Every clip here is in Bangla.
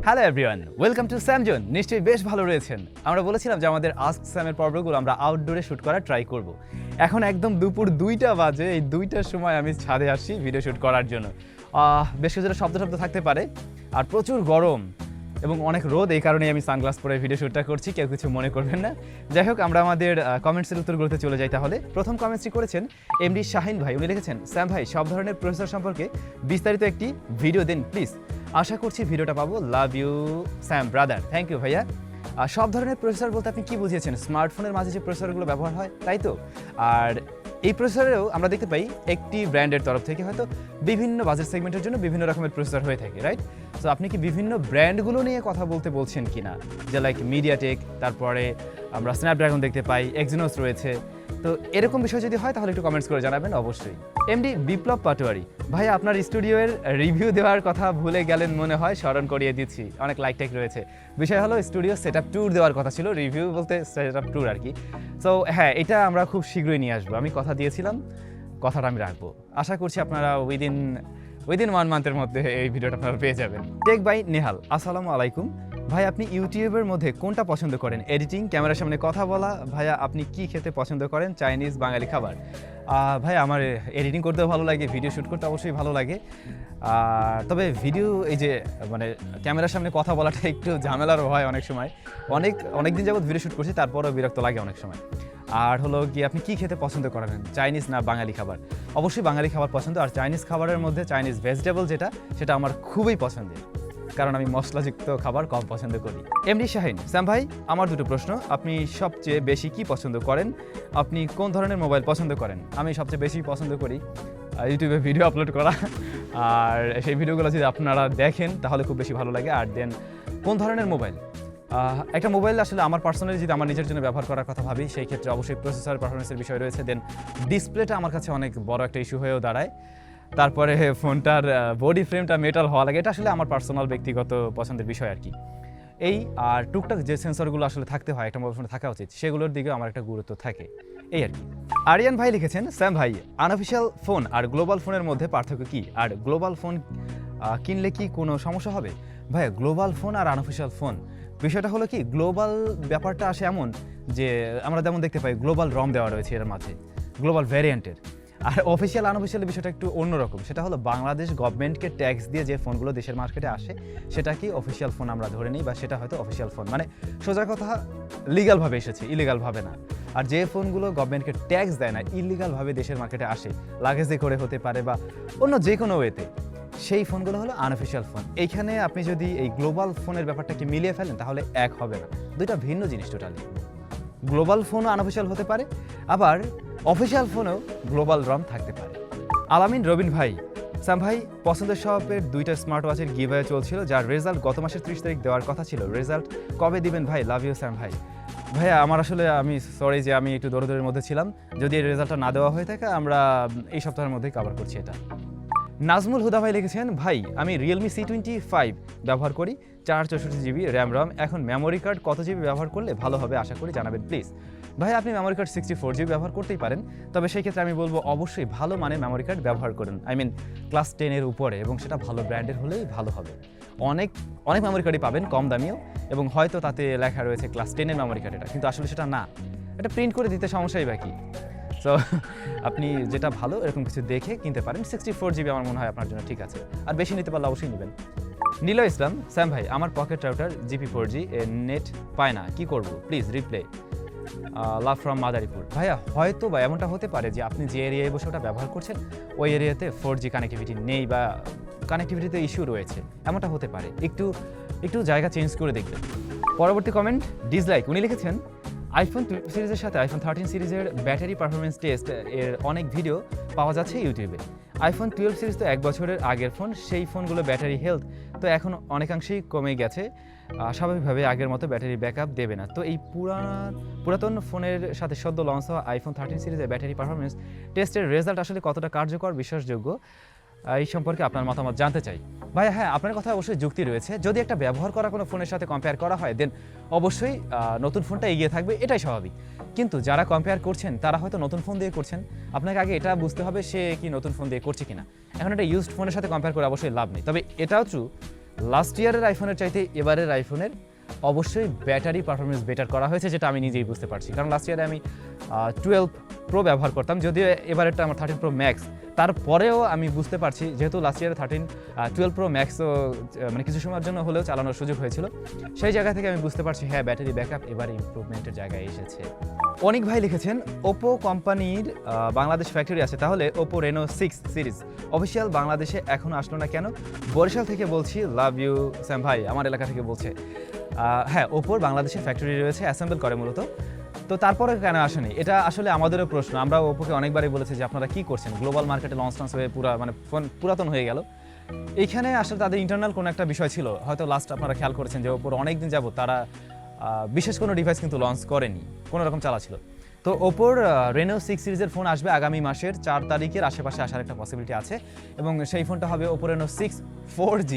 Hello everyone, welcome to SamZone। নিশ্চয়ই বেশ ভালো রয়েছেন। আমরা বলেছিলাম যে আমাদের আস্ক স্যামের পর্বগুলো আমরা আউটডোরে শ্যুট করার ট্রাই করব। এখন একদম দুপুর 2টা বাজে, এই 2টার সময় আমি ছাদে আসি ভিডিও শ্যুট করার জন্য। বেশ কিছুটা শব্দ থাকতে পারে আর প্রচুর গরম এবং অনেক রোদ, এই কারণেই আমি সানগ্লাস পরে ভিডিও শ্যুটটা করছি, কেউ কিছু মনে করবেন না। যাই হোক, আমরা আমাদের কমেন্টসের উত্তরগুলোতে চলে যাই তাহলে। প্রথম কমেন্টসটি করেছেন এমডি শাহিন ভাই। উনি লিখেছেন, স্যাম ভাই সব ধরনের প্রসেসর সম্পর্কে বিস্তারিত একটি ভিডিও দিন প্লিজ। আশা করছি ভিডিওটা পাবো। Love you same brother. Thank you ভাইয়া। সব ধরনের প্রসেসর বলতে আপনি কি বুঝিয়েছেন? স্মার্টফোনের মাঝে যে প্রসেসরগুলো ব্যবহার হয় তাই তো? আর এই প্রসেসরেও আমরা দেখতে পাই একটি ব্র্যান্ডের তরফ থেকে হয়তো বিভিন্ন বাজেট সেগমেন্টের জন্য বিভিন্ন রকমের প্রসেসর হয়ে থাকে, রাইট? সো আপনি কি বিভিন্ন ব্র্যান্ডগুলো নিয়ে কথা বলছেন কিনা, যে লাইক মিডিয়াটেক, তারপরে আমরা স্ন্যাপড্রাগন দেখতে পাই, এক্সিনোস রয়েছে। তো এরকম বিষয় যদি হয় তাহলে একটু কমেন্টস করে জানাবেন অবশ্যই। এমডি বিপ্লব পাটোয়ারি ভাই, আপনার স্টুডিওর রিভিউ দেওয়ার কথা ভুলে গেলেন মনে হয়, স্মরণ করিয়ে দিচ্ছি। অনেক লাইক টাইক রয়েছে। বিষয় হলো স্টুডিও সেটআপ ট্যুর দেওয়ার কথা ছিল, রিভিউ বলতে সেটআপ ট্যুর আর কি। সো হ্যাঁ, এটা আমরা খুব শীঘ্রই নিয়ে আসবো। আমি কথা দিয়েছিলাম, কথাটা আমি রাখবো। আশা করছি আপনারা উইদিন 1 মান্থের মধ্যে এই ভিডিওটা আপনারা পেয়ে যাবেন। টেক বাই নেহাল, আসসালামু আলাইকুম ভাই, আপনি ইউটিউবের মধ্যে কোনটা পছন্দ করেন? এডিটিং, ক্যামেরার সামনে কথা বলা? ভাইয়া আপনি কি খেতে পছন্দ করেন? চাইনিজ, বাঙালি খাবার? ভাই আমার এডিটিং করতেও ভালো লাগে, ভিডিও শ্যুট করতে অবশ্যই ভালো লাগে। তবে ভিডিও এই যে মানে ক্যামেরার সামনে কথা বলাটা একটু ঝামেলারও হয় অনেক সময়। অনেক দিন যাবত ভিডিও শ্যুট করছি, তারপরেও বিরক্ত লাগে অনেক সময়। আর হলো কি, আপনি কি খেতে পছন্দ করেন? চাইনিজ না বাঙালি খাবার? অবশ্যই বাঙালি খাবার পছন্দ। আর চাইনিজ খাবারের মধ্যে চাইনিজ ভেজিটেবল সেটা আমার খুবই পছন্দের, কারণ আমি মশলাযুক্ত খাবার কম পছন্দ করি। এমডি শাহিন, স্যাম ভাই আমার দুটো প্রশ্ন। আপনি সবচেয়ে বেশি কি পছন্দ করেন? আপনি কোন ধরনের মোবাইল পছন্দ করেন? আমি সবচেয়ে বেশি পছন্দ করি ইউটিউবে ভিডিও আপলোড করা, আর সেই ভিডিওগুলো যদি আপনারা দেখেন তাহলে খুব বেশি ভালো লাগে। আর দেন কোন ধরনের মোবাইল? একটা মোবাইল আসলে আমার পার্সোনালি যদি আমার নিজের জন্য ব্যবহার করার কথা ভাবি, সেই ক্ষেত্রে অবশ্যই প্রসেসর পারফরমেন্সের বিষয় রয়েছে। দেন ডিসপ্লেটা আমার কাছে অনেক বড় একটা ইস্যু হয়েও দাঁড়ায়। তারপরে ফোনটার বডি ফ্রেমটা মেটাল হওয়া লাগে, এটা আসলে আমার পার্সোনাল ব্যক্তিগত পছন্দের বিষয় আর কি। এই আর টুকটাক যে সেন্সরগুলো আসলে থাকতে হয় একটা মোবাইল ফোনে থাকা উচিত, সেগুলোর দিকেও আমার একটা গুরুত্ব থাকে, এই আর কি। আরিয়ান ভাই লিখেছেন, স্যাম ভাই আনঅফিশিয়াল ফোন আর গ্লোবাল ফোনের মধ্যে পার্থক্য কি? আর গ্লোবাল ফোন কিনলে কি কোনো সমস্যা হবে? ভাই গ্লোবাল ফোন আর আনঅফিশিয়াল ফোন, বিষয়টা হলো কি, গ্লোবাল ব্যাপারটা আসে এমন যে আমরা যেমন দেখতে পাই গ্লোবাল রম দেওয়া রয়েছে এর মাঝে, গ্লোবাল ভ্যারিয়েন্টের। আর অফিসিয়াল আনঅফিসিয়াল বিষয়টা একটু অন্যরকম। সেটা হলো বাংলাদেশ গভর্নমেন্টকে ট্যাক্স দিয়ে যে ফোনগুলো দেশের মার্কেটে আসে সেটাকেই অফিসিয়াল ফোন আমরা ধরে নিই, বা সেটা হয়তো অফিসিয়াল ফোন, মানে সোজা কথা লিগালভাবে এসেছে, ইলিগালভাবে না। আর যে ফোনগুলো গভর্নমেন্টকে ট্যাক্স দেয় না, ইলিগালভাবে দেশের মার্কেটে আসে, লাগেজে করে হতে পারে বা অন্য যে কোনো ওয়েতে, সেই ফোনগুলো হলো আনঅফিসিয়াল ফোন। এইখানে আপনি যদি এই গ্লোবাল ফোনের ব্যাপারটাকে মিলিয়ে ফেলেন তাহলে এক হবে না, দুইটা ভিন্ন জিনিস টোটালি। গ্লোবাল ফোনও আনঅফিসিয়াল হতে পারে, আবার অফিসিয়াল ফোনেও গ্লোবাল রম থাকতে পারে। আলামিন রবিন ভাই, স্যাম ভাই পছন্দের শপের 2টা স্মার্ট ওয়াচের গিভঅ্যাওয়ে চলছিল, যার রেজাল্ট গত মাসের 30 তারিখ দেওয়ার কথা ছিল। রেজাল্ট কবে দিবেন ভাই? লাভ ইউ স্যাম ভাই। ভাইয়া আমার আসলে আমি সরি যে আমি একটু দৌড়ের মধ্যে ছিলাম। যদি এই রেজাল্টটা না দেওয়া হয়ে থাকে, আমরা এই সপ্তাহের মধ্যেই কভার করছি এটা। নাজমুল হুদা ভাই লিখেছেন, ভাই আমি রিয়েলমি C25 ব্যবহার করি, 464 জিবি র্যাম রম। এখন মেমোরি কার্ড কত জিবি ব্যবহার করলে ভালো হবে আশা করি জানাবেন প্লিজ। ভাই আপনি মেমোরি কার্ড 64 জিবি ব্যবহার করতেই পারেন, তবে সেই ক্ষেত্রে আমি বলবো অবশ্যই ভালো মানের মেমোরি কার্ড ব্যবহার করুন। ক্লাস 10 উপরে, এবং সেটা ভালো ব্র্যান্ডের হলেই ভালো হবে। অনেক মেমোরি কার্ডই পাবেন কম দামিও, এবং হয়তো তাতে লেখা রয়েছে ক্লাস 10 মেমোরি কার্ড, এটা কিন্তু আসলে সেটা না। এটা প্রিন্ট করে দিতে সমস্যাই বাকি। সো আপনি যেটা ভালো এরকম কিছু দেখে কিনতে পারেন। 64 জিবি আমার মনে হয় আপনার জন্য ঠিক আছে, আর বেশি নিতে পারলে অবশ্যই নেবেন। নীল ইসলাম, স্যাম ভাই আমার পকেট রাউটার GP4G নেট পায় না, কি করব please reply. Love from Madaripur. ভাইয়া হয়তো বা এমনটা হতে পারে যে আপনি যে এরিয়ায় বসে ওটা ব্যবহার করছেন ওই এরিয়াতে 4G কানেক্টিভিটি নেই, বা কানেক্টিভিটিতে ইস্যু রয়েছে, এমনটা হতে পারে। একটু জায়গা চেঞ্জ করে দেখবেন। পরবর্তী কমেন্ট ডিসলাইক, উনি লিখেছেন, আইফোন 12 সিরিজের সাথে আইফোন 13 সিরিজের ব্যাটারি পারফরমেন্স টেস্ট এর অনেক ভিডিও পাওয়া যাচ্ছে ইউটিউবে। আইফোন 12 সিরিজ তো 1 বছরের আগের ফোন, সেই ফোনগুলো ব্যাটারি হেলথ তো এখন অনেকাংশেই কমে গেছে, স্বাভাবিকভাবে আগের মতো ব্যাটারি ব্যাকআপ দেবে না। তো এই পুরাতন ফোনের সাথে সদ্য লঞ্চ হওয়া আইফোন 13 সিরিজের ব্যাটারি পারফরমেন্স টেস্টের রেজাল্ট আসলে কতটা কার্যকর, বিশ্বাসযোগ্য, এই সম্পর্কে আপনার মতামত জানতে চাই। ভাই হ্যাঁ, আপনার কথা অবশ্যই যুক্তি রয়েছে। যদি একটা ব্যবহার করা কোনো ফোনের সাথে কম্পেয়ার করা হয়, দেন অবশ্যই নতুন ফোনটা এগিয়ে থাকবে, এটাই স্বাভাবিক। কিন্তু যারা কম্পেয়ার করছেন তারা হয়তো নতুন ফোন দিয়ে করছেন, আপনাকে আগে এটা বুঝতে হবে সে কি নতুন ফোন দিয়ে করছে কিনা। এখন একটা ইউজড ফোনের সাথে কম্পেয়ার করে অবশ্যই লাভ নেই। তবে এটাও ট্রু লাস্ট ইয়ারের আইফোনের চাইতে এবারের আইফোনের অবশ্যই ব্যাটারি পারফরমেন্স বেটার করা হয়েছে, যেটা আমি নিজেই বুঝতে পারছি। কারণ লাস্ট ইয়ারে আমি 12 প্রো ব্যবহার করতাম, যদিও এবারেরটা আমার 13 প্রো ম্যাক্স। তারপরেও আমি বুঝতে পারছি, যেহেতু লাস্ট ইয়ারে 12 প্রো ম্যাক্সও মানে কিছু সময়ের জন্য হলেও চালানোর সুযোগ হয়েছিল, সেই জায়গা থেকে আমি বুঝতে পারছি হ্যাঁ ব্যাটারি ব্যাকআপ এবারে ইমপ্রুভমেন্টের জায়গায় এসেছে। অনেক ভাই লিখেছেন ওপো কোম্পানির বাংলাদেশ ফ্যাক্টরি আছে, তাহলে ওপো রেনো 6 সিরিজ অফিসিয়াল বাংলাদেশে এখনও আসলো না কেন? বরিশাল থেকে বলছি, লাভ ইউ স্যাম ভাই, আমার এলাকা থেকে বলছে। হ্যাঁ, ওপোর বাংলাদেশে ফ্যাক্টরি রয়েছে, অ্যাসেম্বল করে মূলত। তো তারপরে কেন আসেনি, এটা আসলে আমাদেরও প্রশ্ন। আমরা ওপোকে অনেকবারই বলেছি যে আপনারা কি করছেন, গ্লোবাল মার্কেটে লঞ্চ হয়ে মানে ফোন পুরাতন হয়ে গেল। এইখানে আসলে তাদের ইন্টারনাল কোনো একটা বিষয় ছিল, হয়তো লাস্ট আপনারা খেয়াল করেছেন যে ওপোর অনেকদিন যাবত তারা বিশেষ কোনো ডিভাইস কিন্তু লঞ্চ করেনি, কোনো রকম চালাচ্ছিল। তো ওপোর রেনো 6 সিরিজের ফোন আসবে আগামী মাসের 4 তারিখের আশেপাশে আসার একটা পসিবিলিটি আছে, এবং সেই ফোনটা হবে ওপো রেনো 6 4G,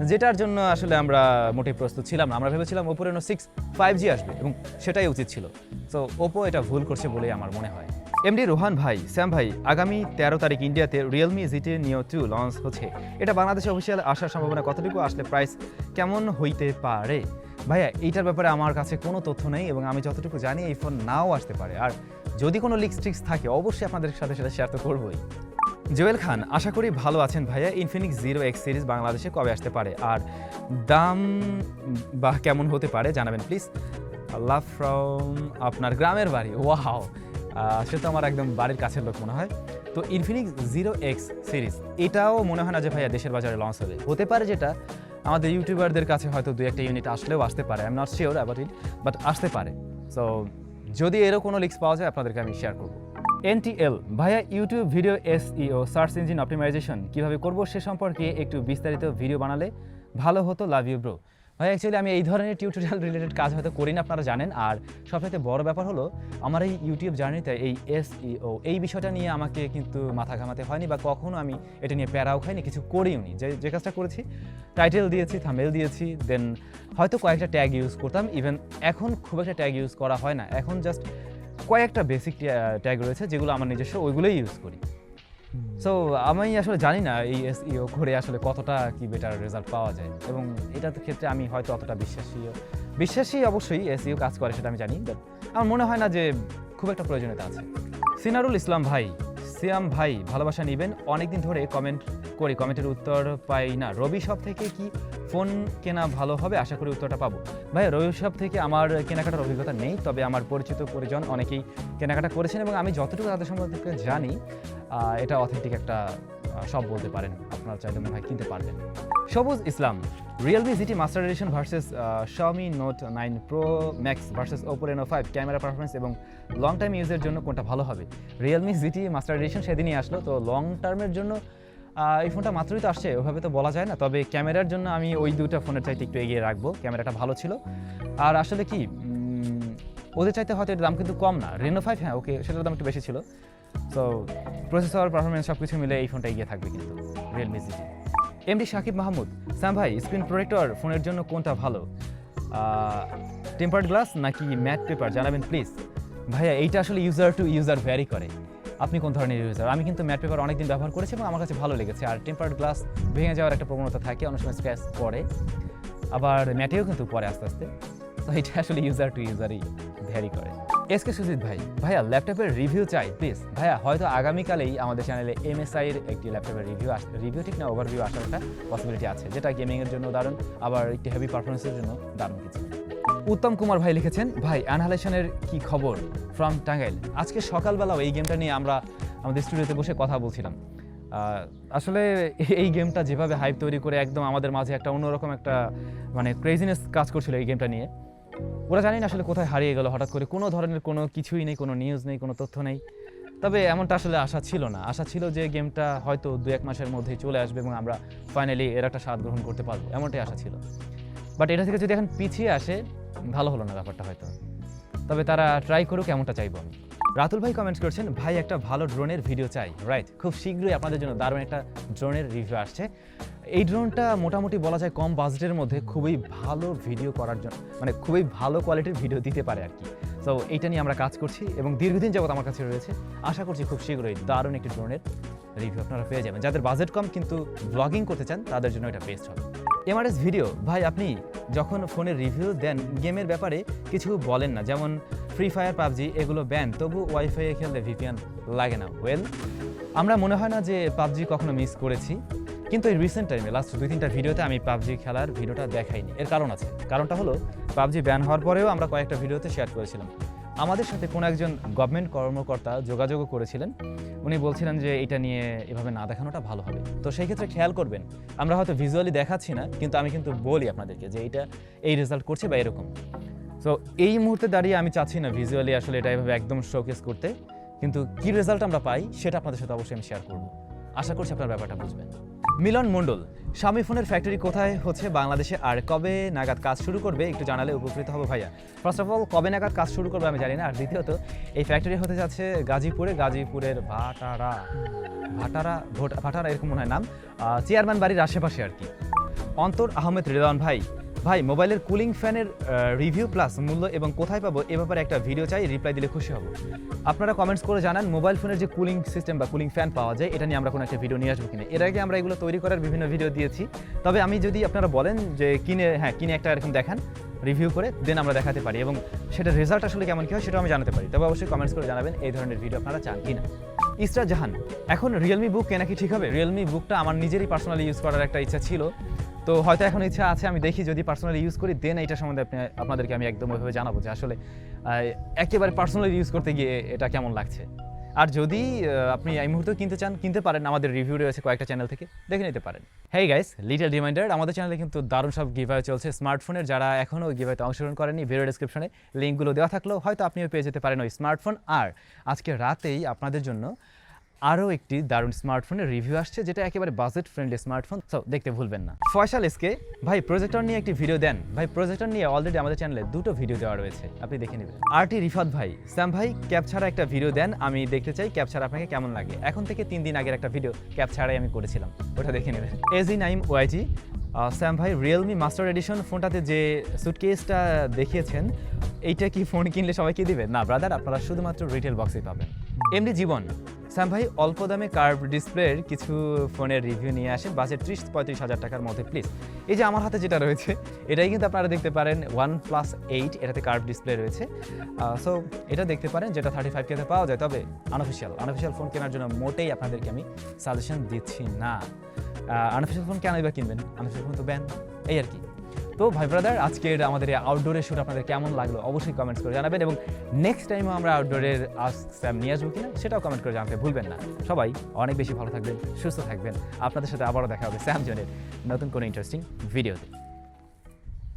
যেটার জন্য আসলে আমরা মোটেই প্রস্তুত ছিলাম না। আমরা ভেবেছিলাম ওপো রেনো 6 5G আসবে, এবং সেটাই উচিত ছিল। সো ওপো এটা ভুল করছে বলেই আমার মনে হয়। এমডি রোহান ভাই, স্যাম ভাই, আগামী 13 তারিখ ইন্ডিয়াতে রিয়েলমি জিটি নিও 2 লঞ্চ হচ্ছে, এটা বাংলাদেশে অফিসিয়াল আসার সম্ভাবনা কতটুকু, আসলে প্রাইস কেমন হইতে পারে? ভাইয়া এইটার ব্যাপারে আমার কাছে কোনো তথ্য নেই, এবং আমি যতটুকু জানি এই ফোন নাও আসতে পারে, আর যদি কোনো লিক্স ট্রিক্স থাকে অবশ্যই আপনাদের সাথে সেটা শেয়ার তো করবোই। জুয়েল খান, আশা করি ভালো আছেন ভাইয়া। ইনফিনিক্স 0X সিরিজ বাংলাদেশে কবে আসতে পারে, আর দাম বা কেমন হতে পারে জানাবেন প্লিজ। লাভ ফ্রম আপনার গ্রামের বাড়ি, ওয়াও, সে তো আমার একদম বাড়ির কাছের লোক মনে হয়। তো ইনফিনিক্স 0X সিরিজ এটাও মনে হয় না যে ভাইয়া দেশের বাজারে লঞ্চ হতে পারে, যেটা আমাদের ইউটিউবারদের কাছে হয়তো 2-1টা ইউনিট আসলেও আসতে পারে, I am not sure about it, but আসতে পারে। সো যদি এরও কোনো লিক্স পাওয়া যায় আপনাদেরকে আমি শেয়ার করবো। NTL ভাইয়া, YouTube video SEO search engine optimization কীভাবে করবো সে সম্পর্কে একটু বিস্তারিত ভিডিও বানালে ভালো হতো, লাভ ইউ ব্রো। ভাই অ্যাকচুয়ালি আমি এই ধরনের টিউটোরিয়াল রিলেটেড কাজ হয়তো করি না, আপনারা জানেন। আর সবথেকে বড় ব্যাপার হলো আমার এই ইউটিউব জার্নিতে এই SEO এই বিষয়টা নিয়ে আমাকে কিন্তু মাথা ঘামাতে হয়নি, বা কখনো আমি এটা নিয়ে প্যারাও খাইনি, কিছু করিও নি। যে কাজটা করেছি, টাইটেল দিয়েছি, থাম্বনেল দিয়েছি, দেন হয়তো কয়েকটা ট্যাগ ইউজ করতাম। ইভেন এখন খুব একটা ট্যাগ ইউজ করা হয় না, এখন জাস্ট কয়েকটা বেসিক ট্যাগ রয়েছে যেগুলো আমার নিজস্ব, ওইগুলোই ইউজ করি। সো আমি আসলে জানি না এই SEO করে আসলে কতটা কি বেটার রেজাল্ট পাওয়া যায়, এবং এটার ক্ষেত্রে আমি হয়তো অতটা বিশ্বাসী অবশ্যই SEO কাজ করে সেটা আমি জানি, বাট আমার মনে হয় না যে খুব একটা প্রয়োজনীয়তা আছে। সিনারুল ইসলাম ভাই, সিয়াম ভাই, ভালোবাসা নেবেন, অনেকদিন ধরে কমেন্ট করি, কমেন্টের উত্তর পাই না। রবি শপ থেকে কি ফোন কেনা ভালো হবে? আশা করি উত্তরটা পাবো। ভাই রবি শপ থেকে আমার কেনাকাটার অভিজ্ঞতা নেই, তবে আমার পরিচিত পরিজন অনেকেই কেনাকাটা করেছেন, এবং আমি যতটুকু তাদের সম্পর্কে জানি এটা অথেন্টিক একটা শপ বলতে পারেন, আপনারা চাইলে মনে হয় কিনতে পারবেন। Sabuj Islam, Realme GT master edition versus Xiaomi Note 9 Pro Max versus Oppo Reno 5 camera performance এবং লং টাইম ইউজের জন্য কোনটা ভালো হবে? রিয়েলমি জিটি মাস্টার এডিশন সেদিনই আসলো, তো লং টার্মের জন্য এই ফোনটা মাত্রই তো আসছে, ওইভাবে তো বলা যায় না। তবে ক্যামেরার জন্য আমি ওই দুটো ফোনের চাইতে একটু এগিয়ে রাখবো, ক্যামেরাটা ভালো ছিল। আর আসলে কি ওদের চাইতে হয়তো এর দাম কিন্তু কম না, Reno 5 হ্যাঁ ওকে সেটার দাম একটু বেশি ছিল। সো প্রসেসর পারফরমেন্স সব কিছু মিলে এই ফোনটা এগিয়ে থাকবে কিন্তু Realme GT. MD Shakib Mahmud, Sam ভাই স্ক্রিন প্রোটেক্টর ফোনের জন্য কোনটা ভালো, টেম্পার্ড গ্লাস নাকি ম্যাট পেপার জানাবেন প্লিজ। ভাইয়া এইটা আসলে ইউজার টু ইউজার ভ্যারি করে, আপনি কোন ধরনের ইউজার। আমি কিন্তু ম্যাট পেপার অনেকদিন ব্যবহার করেছি এবং আমার কাছে ভালো লেগেছে। আর টেম্পার্ড গ্লাস ভেঙে যাওয়ার একটা প্রবণতা থাকে, অনেক সময় স্ক্র্যাচ পড়ে, আবার ম্যাটেও কিন্তু পরে আস্তে আস্তে। তো এটা আসলে ইউজার টু ইউজারই ভ্যারি করে। এসকে সুজিত ভাই, ভাইয়া ল্যাপটপের রিভিউ চাই প্লিজ। ভাইয়া হয়তো আগামীকালেই আমাদের চ্যানেলে MSI এর একটি ল্যাপটপের রিভিউ ঠিক না ওভারভিউ আসার একটা পসিবিলিটি আছে, যেটা গেমিংয়ের জন্য দারুণ, আবার একটি হেভি পারফরমেন্সের জন্য দারুণ কিছু। উত্তম কুমার ভাই লিখেছেন, ভাই অ্যানহালেশনের কি খবর ফ্রম টাঙ্গাইল। আজকে সকালবেলাও এই গেমটা নিয়ে আমরা আমাদের স্টুডিওতে বসে কথা বলছিলাম। আসলে এই গেমটা যেভাবে হাইপ তৈরি করে একদম আমাদের মাঝে একটা অন্যরকম একটা মানে ক্রেজিনেস কাজ করছিল এই গেমটা নিয়ে, ওরা জানি না আসলে কোথায় হারিয়ে গেল হঠাৎ করে, কোনো ধরনের কোনো কিছুই নেই, কোনো নিউজ নেই, কোনো তথ্য নেই। তবে এমনটা আসলে আশা ছিল না, আশা ছিল যে গেমটা হয়তো 2-1 মাসের মধ্যেই চলে আসবে এবং আমরা ফাইনালি এর একটা স্বাদ গ্রহণ করতে পারবো, এমনটাই আশা ছিল। বাট এটা থেকে যদি এখন পিছিয়ে আসে ভালো হলো না ব্যাপারটা হয়তো, তবে তারা ট্রাই করুক এমনটা চাইবো আমি। রাতুল ভাই কমেন্ট করছেন, ভাই একটা ভালো ড্রোনের ভিডিও চাই। রাইট, খুব শীঘ্রই আপনাদের জন্য দারুণ একটা ড্রোনের রিভিউ আসছে। এই ড্রোনটা মোটামুটি বলা যায় কম বাজেটের মধ্যে খুবই ভালো ভিডিও করার জন্য, মানে খুবই ভালো কোয়ালিটির ভিডিও দিতে পারে আর কি। সো এইটা নিয়ে আমরা কাজ করছি এবং দীর্ঘদিন যাবত আমার কাছে রয়েছে। আশা করছি খুব শীঘ্রই দারুণ একটি ড্রোনের রিভিউ আপনারা পেয়ে যাবেন। যাদের বাজেট কম কিন্তু ব্লগিং করতে চান তাদের জন্য এটা বেস্ট হবে। এমআরএস ভিডিও ভাই, আপনি যখন ফোনের রিভিউ দেন গেমের ব্যাপারে কিছু বলেন না, যেমন ফ্রি ফায়ার, পাবজি এগুলো ব্যান, তবু ওয়াইফাইয়ে খেললে ভিপিএন লাগে না। ওয়েল, আমরা মনে হয় না যে পাবজি কখনো মিস করেছি, কিন্তু এই রিসেন্ট টাইমে লাস্ট 2-3টা ভিডিওতে আমি পাবজি খেলার ভিডিওটা দেখাইনি। এর কারণ আছে, কারণটা হলো পাবজি ব্যান হওয়ার পরেও আমরা কয়েকটা ভিডিওতে শেয়ার করেছিলাম। আমাদের সাথে কোনো একজন গভর্নমেন্ট কর্মকর্তা যোগাযোগও করেছিলেন, উনি বলছিলেন যে এটা নিয়ে এভাবে না দেখানোটা ভালো হবে। তো সেই ক্ষেত্রে খেয়াল করবেন, আমরা হয়তো ভিজুয়ালি দেখাচ্ছি না, কিন্তু আমি কিন্তু বলি আপনাদেরকে যে এটা এই রেজাল্ট করছে বা এরকম। সো এই মুহূর্তে দাঁড়িয়ে আমি চাচ্ছি না ভিজুয়ালি আসলে এটা এভাবে একদম শোকেস করতে, কিন্তু কী রেজাল্ট আমরা পাই সেটা আপনাদের সাথে অবশ্যই আমি শেয়ার করব। আশা করছি আপনার ব্যাপারটা বুঝবেন। মিলন মণ্ডল, শামি ফোনের ফ্যাক্টরি কোথায় হচ্ছে বাংলাদেশে, আর কবে নাগাদ কাজ শুরু করবে একটু জানালে উপকৃত হবো ভাইয়া। ফার্স্ট অফ অল, কবে নাগাদ কাজ শুরু করবে আমি জানি না, আর দ্বিতীয়ত এই ফ্যাক্টরি হতে যাচ্ছে গাজীপুরের ভাটারা এরকম মনে হয় নাম, চেয়ারম্যান বাড়ির আশেপাশে আর কি। অন্তর আহমেদ রেদওয়ান ভাই মোবাইলের কুলিং ফ্যানের রিভিউ প্লাস মূল্য এবং কোথায় পাবো এ ব্যাপারে একটা ভিডিও চাই, রিপ্লাই দিলে খুশি হব। আপনারা কমেন্টস করে জানান মোবাইল ফোনের যে কুলিং সিস্টেম বা কুলিং ফ্যান পাওয়া যায় এটা নিয়ে আমরা কোনো একটা ভিডিও নিয়ে আসবো কিনা। এর আগে আমরা এগুলো তৈরি করার বিভিন্ন ভিডিও দিয়েছি, তবে আমি যদি আপনারা বলেন যে কিনে একটা এরকম দেখান রিভিউ করে, দেন আমরা দেখাতে পারি এবং সেটার রেজাল্ট আসলে কেমন কী হয় সেটাও আমি জানাতে পারি। তবে অবশ্যই কমেন্টস করে জানাবেন এই ধরনের ভিডিও আপনারা চান কিনা। ইসরা জাহান, এখন রিয়েলমি বুক কেনা কি ঠিক হবে? রিয়েলমি বুকটা আমার নিজেরই পার্সোনালি ইউজ করার একটা ইচ্ছা ছিল, তো হয়তো এখন ইচ্ছা আছে, আমি দেখি যদি পার্সোনালি ইউজ করি দেন এইটা সম্বন্ধে আপনাদেরকে আমি একদম ওইভাবে জানাবো যে আসলে একেবারে পার্সোনালি ইউজ করতে গিয়ে এটা কেমন লাগছে। আর যদি আপনি এই মুহূর্তে কিনতে চান কিনতে পারেন, আমাদের রিভিউ রয়েছে কয়েকটা চ্যানেল থেকে, দেখে নিতে পারেন। হেই গাইস, লিটল রিমাইন্ডার, আমাদের চ্যানেলে কিন্তু দারুণ সব গিভঅ্যাওয়ে চলছে স্মার্টফোনের। যারা এখনও গিভঅ্যাওয়েতে অংশগ্রহণ করেনি, ভিডিও ডেসক্রিপশনে লিঙ্কগুলো দেওয়া থাকলেও হয়তো আপনিও পেয়ে যেতে পারেন ওই স্মার্টফোন। আর আজকে রাতেই আপনাদের জন্য আরও একটি দারুণ স্মার্টফোনের রিভিউ আসছে, যেটা একেবারে বাজেট ফ্রেন্ডলি স্মার্টফোন, সো দেখতে ভুলবেন না। ফয়সাল এসকে ভাই, প্রজেক্টর নিয়ে একটি ভিডিও দেন। ভাই, প্রজেক্টর নিয়ে অলরেডি আমাদের চ্যানেলে 2টো ভিডিও দেওয়া রয়েছে, আপনি দেখে নেবেন। আরটি রিফাত ভাই, স্যাম ভাই ক্যাপ ছাড়া একটা ভিডিও দেন, আমি দেখতে চাই ক্যাপ ছাড়া আপনাকে কেমন লাগে। এখন থেকে 3 দিন আগের একটা ভিডিও ক্যাপ ছাড়াই আমি করেছিলাম, ওটা দেখে নেবেন। এজি নাইম ওয়াইটি, স্যাম ভাই রিয়েলমি মাস্টার এডিশন ফোনটাতে যে সুটকেসটা দেখিয়েছেন, এইটা কি ফোন কিনলে সবাইকে দিবেন? না ব্রাদার, আপনারা শুধুমাত্র রিটেল বক্সেই পাবেন। এমডি জীবন, স্যাম ভাই অল্প দামে কার্ভ ডিসপ্লের কিছু ফোনের রিভিউ নিয়ে আসেন, বাজেট 30-35 হাজার টাকার মধ্যে প্লিজ। এই যে আমার হাতে যেটা রয়েছে এটাই কিন্তু আপনারা দেখতে পারেন OnePlus 8, এটাতে কার্ভ ডিসপ্লে রয়েছে। সো এটা দেখতে পারেন, যেটা 35K-তে পাওয়া যায়। তবে আনঅফিশিয়াল ফোন কেনার জন্য মোটেই আপনাদেরকে আমি সাজেশন দিচ্ছি না। আনঅফিশিয়াল ফোন কেনই বা কিনবেন? আনঅফিশিয়াল ফোন তো ব্যান, এই আর কি। তো ভাই ব্রাদার, আজকের আমাদের এই আউটডোরের শ্যুট আপনাদের কেমন লাগলো অবশ্যই কমেন্টস করে জানাবেন, এবং নেক্সট টাইমও আমরা আউটডোরের আস্ক স্যাম নিয়ে আসবো কিনা সেটাও কমেন্ট করে জানাতে ভুলবেন না। সবাই অনেক বেশি ভালো থাকবেন, সুস্থ থাকবেন। আপনাদের সাথে আবারও দেখা হবে SamZone-এর নতুন কোনো ইন্টারেস্টিং ভিডিওতে।